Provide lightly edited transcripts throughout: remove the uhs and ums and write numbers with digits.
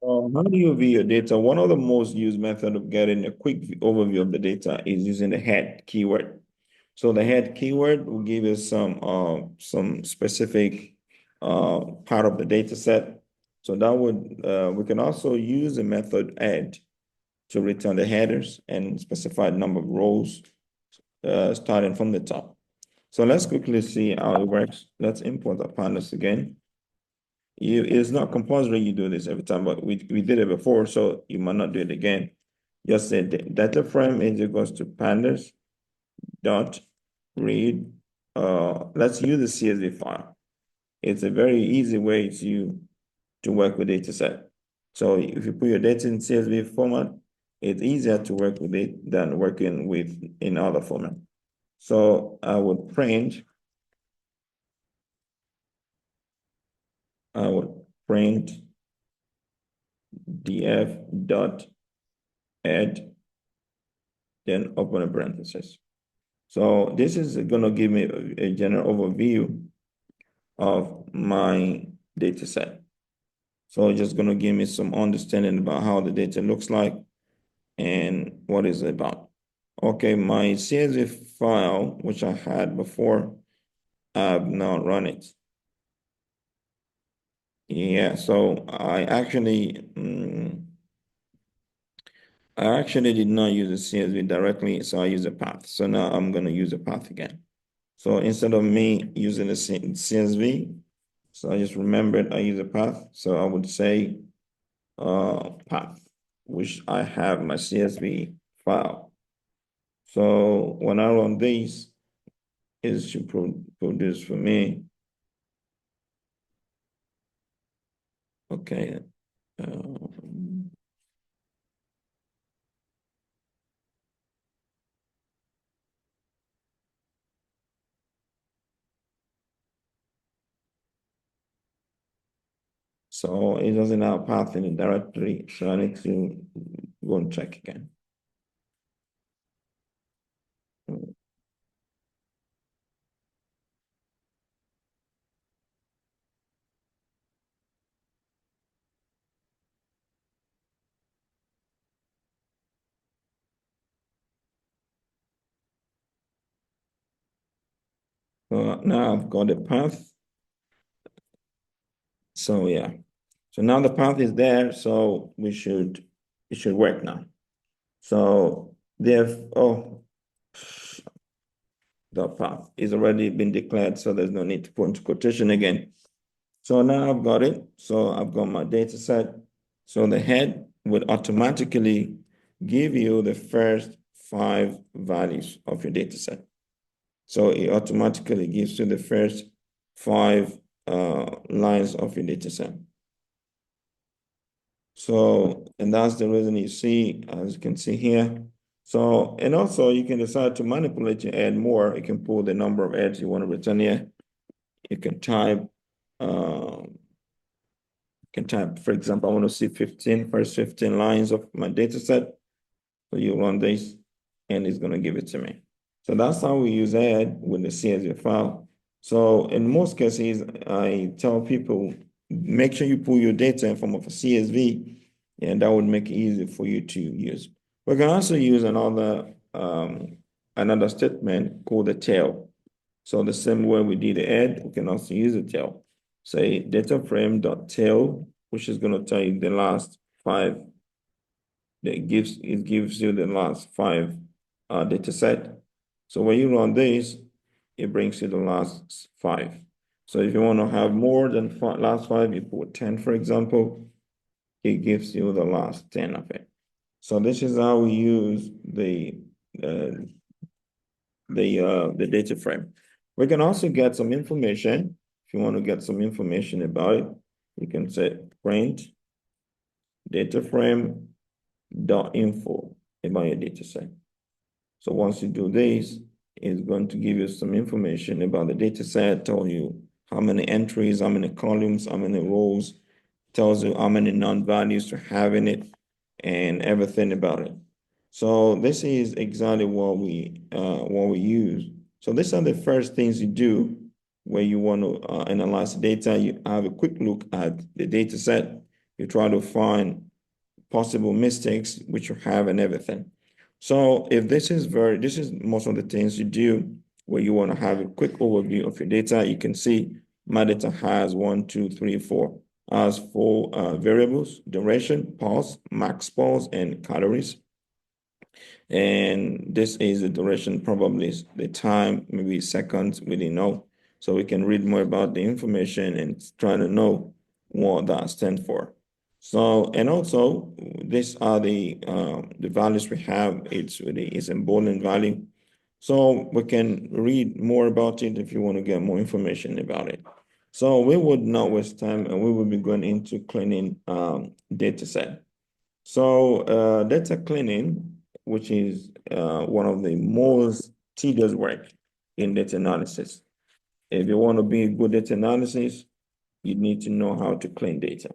How do you view your data? One of the most used method of getting a quick overview of the data is using the head keyword. So the head keyword will give you some specific part of the data set. So that would we can also use the method add to return the headers and specify the number of rows starting from the top. So let's quickly see how it works. Let's import our pandas again. It's not compulsory you do this every time, but we did it before, so you might not do it again. Just say data frame is equals to pandas dot read. Let's use the CSV file. It's a very easy way to work with data set. So if you put your data in CSV format, it's easier to work with it than working with in other format. So I would print df dot add, then open a parenthesis. So this is going to give me a general overview of my data set. So it's just going to give me some understanding about how the data looks like and what is it about. Okay, my CSV file, which I had before, I've now run it. Yeah, so I actually did not use the CSV directly, so I use a path. So now I'm going to use a path again. So instead of me using the CSV, so I just remembered I use a path. So I would say path, which I have my CSV file. So when I run this, it should produce for me. Okay. So it doesn't have path in the directory, so I need to go and check again. So now I've got a path. So yeah. So now the path is there, so it should work now. So the path is already been declared, so there's no need to put into quotation again. So now I've got it. So I've got my data set. So the head would automatically give you the first 5 values of your data set. So it automatically gives you the first 5 lines of your data set. So, and that's the reason you see, as you can see here. So, and also you can decide to manipulate and add more. You can pull the number of ads you want to return here. You can type, for example, I want to see first 15 lines of my data set. So you run this and it's going to give it to me. So that's how we use add with the CSV file. So in most cases, I tell people, make sure you pull your data in form of a CSV, and that would make it easy for you to use. We can also use another statement called the tail. So the same way we did the add, we can also use the tail. Say data frame dot tail, which is going to tell you the last 5. It gives you the last 5 data set. So when you run this, it brings you the last 5. So if you want to have more than last 5, you put 10, for example, it gives you the last 10 of it. So this is how we use the data frame. We can also get some information. If you want to get some information about it, you can say print data frame .info about your data set. So once you do this, it's going to give you some information about the data set, tell you how many entries, how many columns, how many rows, tells you how many non-values to have in it, and everything about it. So this is exactly what we use. So these are the first things you do when you want to analyze data. You have a quick look at the data set. You try to find possible mistakes which you have and everything. So if this is most of the things you do where you want to have a quick overview of your data. You can see my data has 1, 2, 3, 4, has four variables: duration, pause, max pause, and calories. And this is the duration, probably the time, maybe seconds, we didn't know. So we can read more about the information and try to know what that stands for. So, and also these are the values we have. It's a Boolean value. So we can read more about it if you want to get more information about it. So we would not waste time, and we will be going into cleaning data set. So data cleaning, which is one of the most tedious work in data analysis. If you want to be a good data analysis, you need to know how to clean data.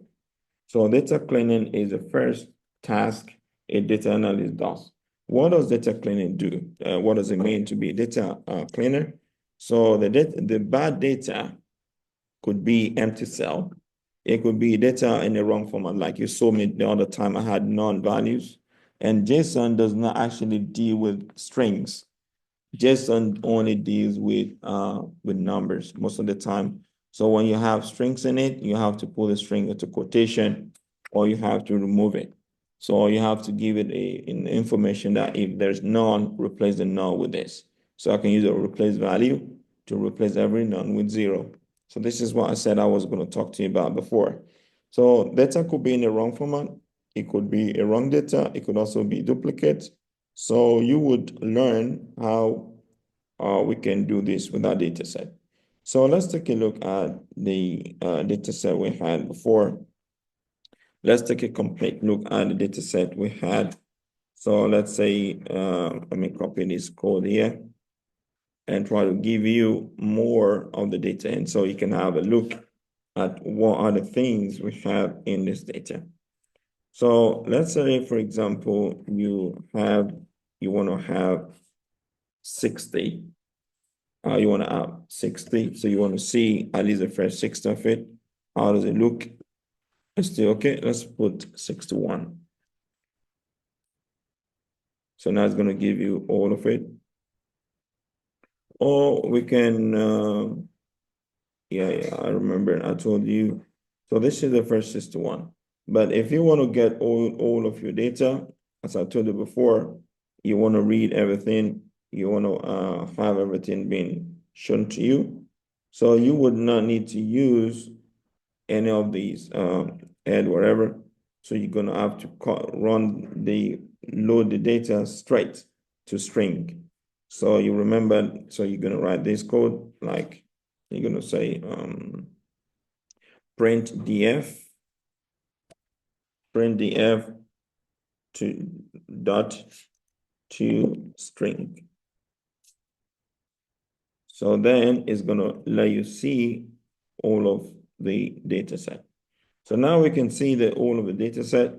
So data cleaning is the first task a data analyst does. What does data cleaning do? What does it mean to be a data cleaner? So the bad data could be empty cell. It could be data in the wrong format, like you saw me the other time. I had non-values, and JSON does not actually deal with strings. JSON only deals with numbers most of the time. So when you have strings in it, you have to put the string into quotation, or you have to remove it. So you have to give it an information that if there's none, replace the null with this. So I can use a replace value to replace every none with 0. So this is what I said I was going to talk to you about before. So data could be in the wrong format. It could be a wrong data. It could also be duplicate. So you would learn how we can do this with our data set. So let's take a look at the data set we had before. Let's take a complete look at the data set we had. So let's say, let me copy this code here and try to give you more of the data. And so you can have a look at what are the things we have in this data. So let's say, for example, you want to have 60. You want to have 60. So you want to see at least the first 60 of it. How does it look? Let's do, okay, let's put 61. So now it's going to give you all of it. Or we can, yeah, I remember I told you. So this is the first 61. But if you want to get all of your data, as I told you before, you want to read everything, you want to have everything being shown to you. So you would not need to use any of these add whatever. So you're gonna have to load the data straight to string. So you remember, so you're gonna write this code like you're gonna say print df to dot to string. So then it's gonna let you see all of the data set. So now we can see that all of the data set.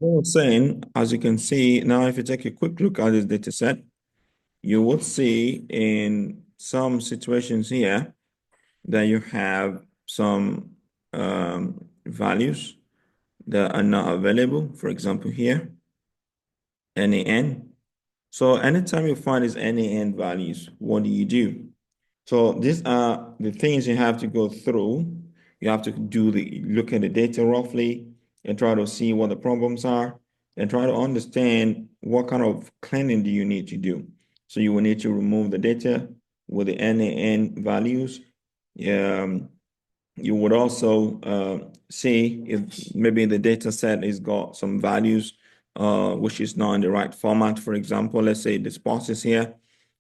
I was saying, as you can see, now if you take a quick look at this data set, you will see in some situations here that you have some values that are not available. For example, here, NaN. So anytime you find these NaN values, what do? So these are the things you have to go through. You have to look at the data roughly and try to see what the problems are and try to understand what kind of cleaning do you need to do. So you will need to remove the data with the NaN values. You would also see if maybe the data set has got some values which is not in the right format. For example, let's say this box is here.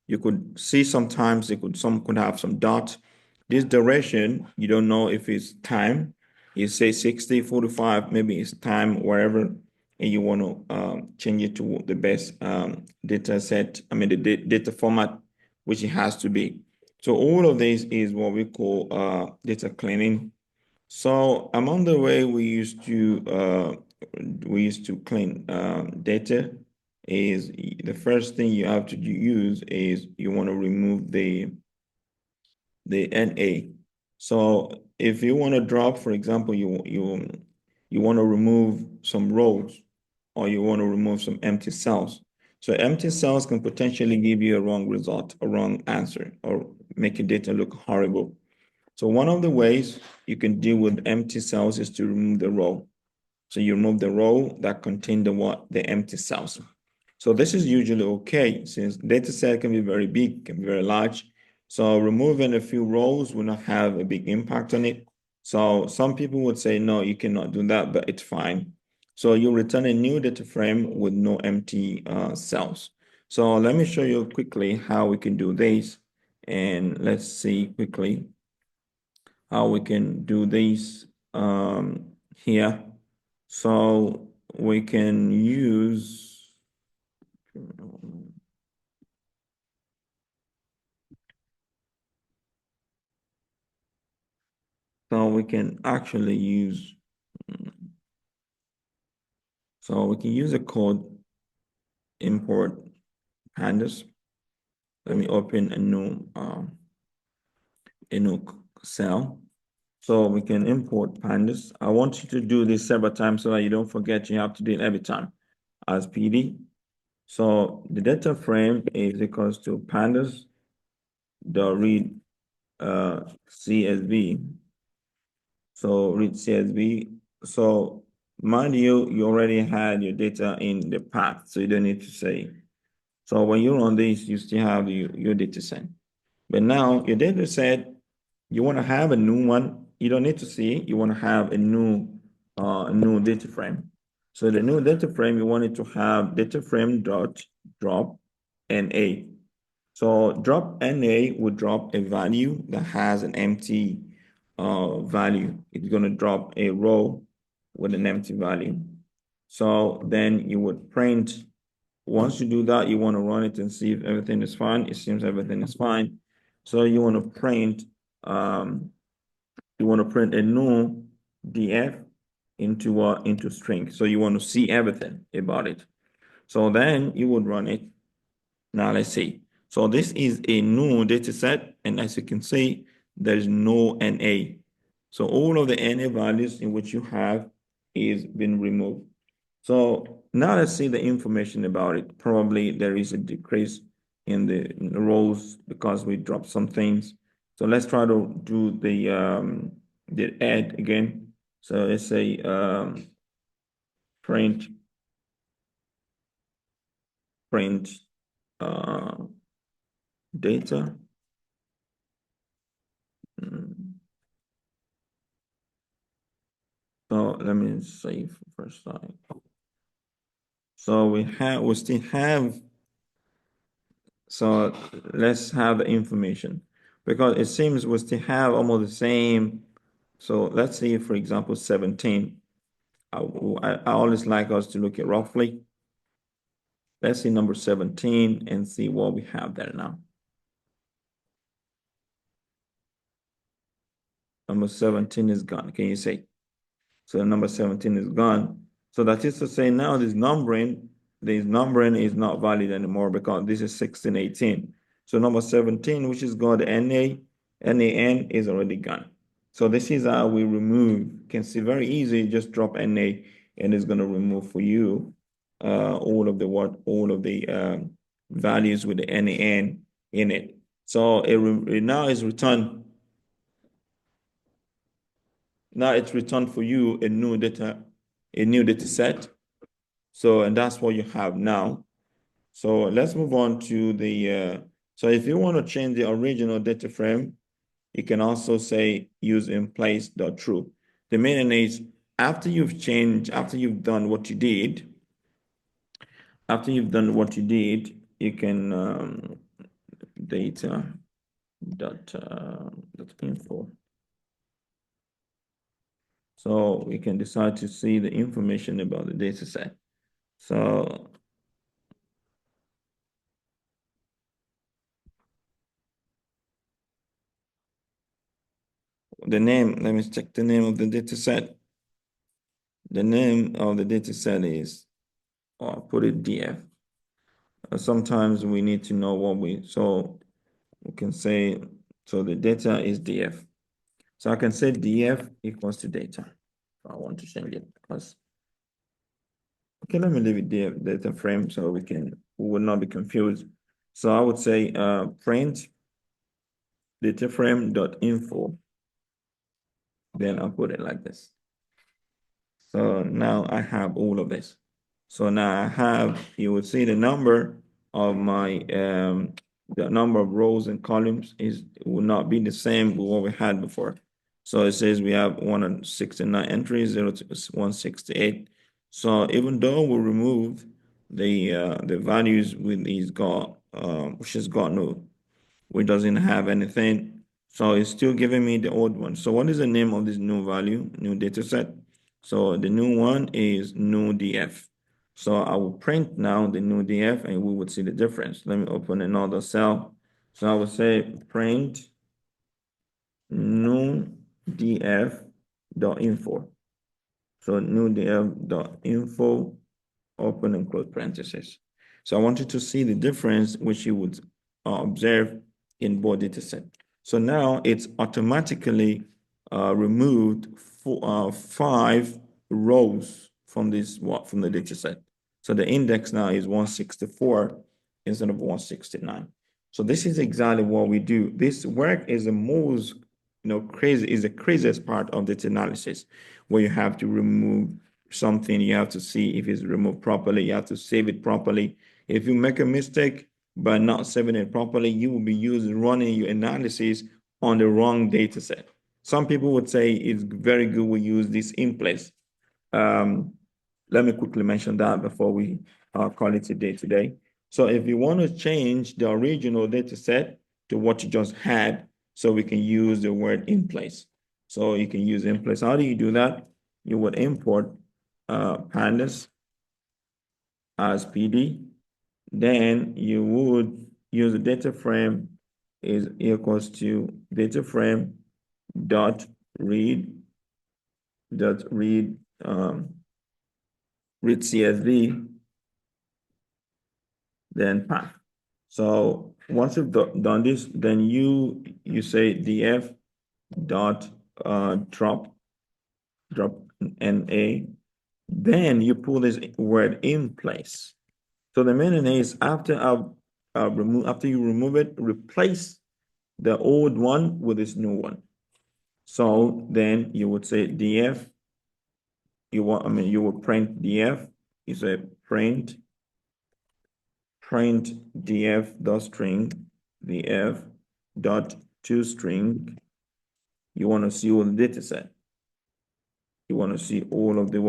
You could see sometimes some could have some dot. This duration, you don't know if it's time. You say 60, 45, maybe it's time, wherever, and you want to change it to the best data set, the data format, which it has to be. So all of this is what we call data cleaning. So among the way we used to clean data is the first thing you have to use is you want to remove the the NA. So if you want to drop, for example, you want to remove some rows or you want to remove some empty cells. So empty cells can potentially give you a wrong result, a wrong answer, or make your data look horrible. So one of the ways you can deal with empty cells is to remove the row. So you remove the row that contain the empty cells. So this is usually okay since data set can be very big, can be very large. So removing a few rows will not have a big impact on it. So some people would say, no, you cannot do that, but it's fine. So you return a new data frame with no empty cells. So let me show you quickly how we can do this. And let's see quickly how we can do this here. So we can use, so we can actually use, so we can use a code import pandas. Let me open a new cell. So we can import pandas. I want you to do this several times so that you don't forget you have to do it every time as PD. So the data frame is equals to pandas dot read CSV. So read CSV. So mind you, you already had your data in the path, so you don't need to say. So when you run this, you still have your data set. But now your data set, you want to have a new one. You don't need to see it. You want to have a new data frame. So the new data frame, you want it to have data frame dot drop NA. So drop NA would drop a value that has an empty value. It's going to drop a row with an empty value. So then you would print. Once you do that, you want to run it and see if everything is fine. It seems everything is fine. So you want to print a new df into string. So you want to see everything about it. So then you would run it. Now let's see. So this is a new data set, and as you can see, there's no NA. So all of the NA values in which you have is been removed. So now let's see the information about it. Probably there is a decrease in the rows because we dropped some things. So let's try to do the add again. So let's say print print uh, data. Mm. So let me save first time. So we still have, so let's have the information because it seems we still have almost the same. So let's see, for example, 17. I always like us to look at roughly. Let's see number 17 and see what we have there now. Number 17 is gone. Can you see? So number 17 is gone. So that is to say now this numbering is not valid anymore because this is 16, 18. So number 17, which is called NA, NAN is already gone. So this is how we remove. You can see very easy, just drop NA and it's going to remove for you all of the values with the NAN in it. So it now is returned. Now it's returned for you a new data set. So, and that's what you have now. So let's move on to so if you want to change the original data frame, you can also say use in place dot true. The meaning is after you've done what you did, you can data dot info. So we can decide to see the information about the data set. So the name, let me check the name of the data set. The name of the data set is, or put it DF. Sometimes we need to know so we can say So the data is df. So I can say df equals to data. I want to change it because, okay, let me leave it data frame so we will not be confused. So I would say print data frame dot info. Then I'll put it like this. So now I have all of this. So now I have, you would see the number of my, the number of rows and columns will not be the same with what we had before. So it says we have 169 entries, 0 to 168. So even though we remove the values with these which is got no, which doesn't have anything. So it's still giving me the old one. So what is the name of this new value, new data set? So the new one is new DF. So I will print now the new DF and we would see the difference. Let me open another cell. So I will say print new DF dot info. So new DF dot info, open and close parentheses. So I want you to see the difference which you would observe in both data set. So now it's automatically removed 5 rows from the data set. So the index now is 164 instead of 169. So this is exactly what we do. This work is the most crazy, is the craziest part of data analysis, where you have to remove something, you have to see if it's removed properly, you have to save it properly. If you make a mistake by not saving it properly, you will be running your analysis on the wrong data set. Some people would say it's very good we use this in place. Let me quickly mention that before we call it a day today. So if you want to change the original data set to what you just had, so we can use the word in place. So you can use in place. How do you do that? You would import pandas as PD. Then you would use the data frame is equals to data frame dot read read CSV, then path. So once you've done this, then you say df dot drop NA, then you pull this word in place. So the meaning is after you remove it, replace the old one with this new one. So then you would say df, you would print df, you say print df dot string, df dot toString. You want to see all the data set. You want to see all of the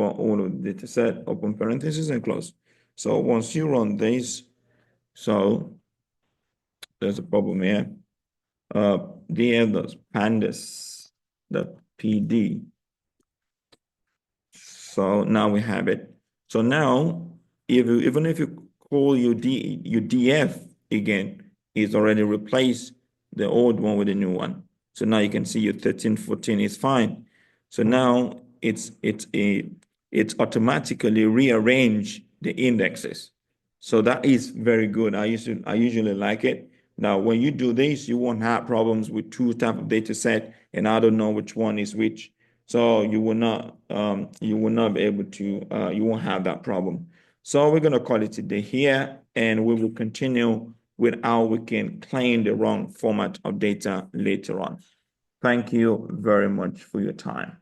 data set, open parentheses and close. So once you run this, so there's a problem here. df dot pandas dot pd. So now we have it. So now, even if you call your df again, it's already replaced the old one with the new one. So now you can see your 13, 14 is fine. So now it's automatically rearrange the indexes. So that is very good. I usually like it. Now, when you do this, you won't have problems with two type of data set, and I don't know which one is which. So you will not be able to, you won't have that problem. So we're gonna call it a day here, and we will continue with how we can claim the wrong format of data later on. Thank you very much for your time.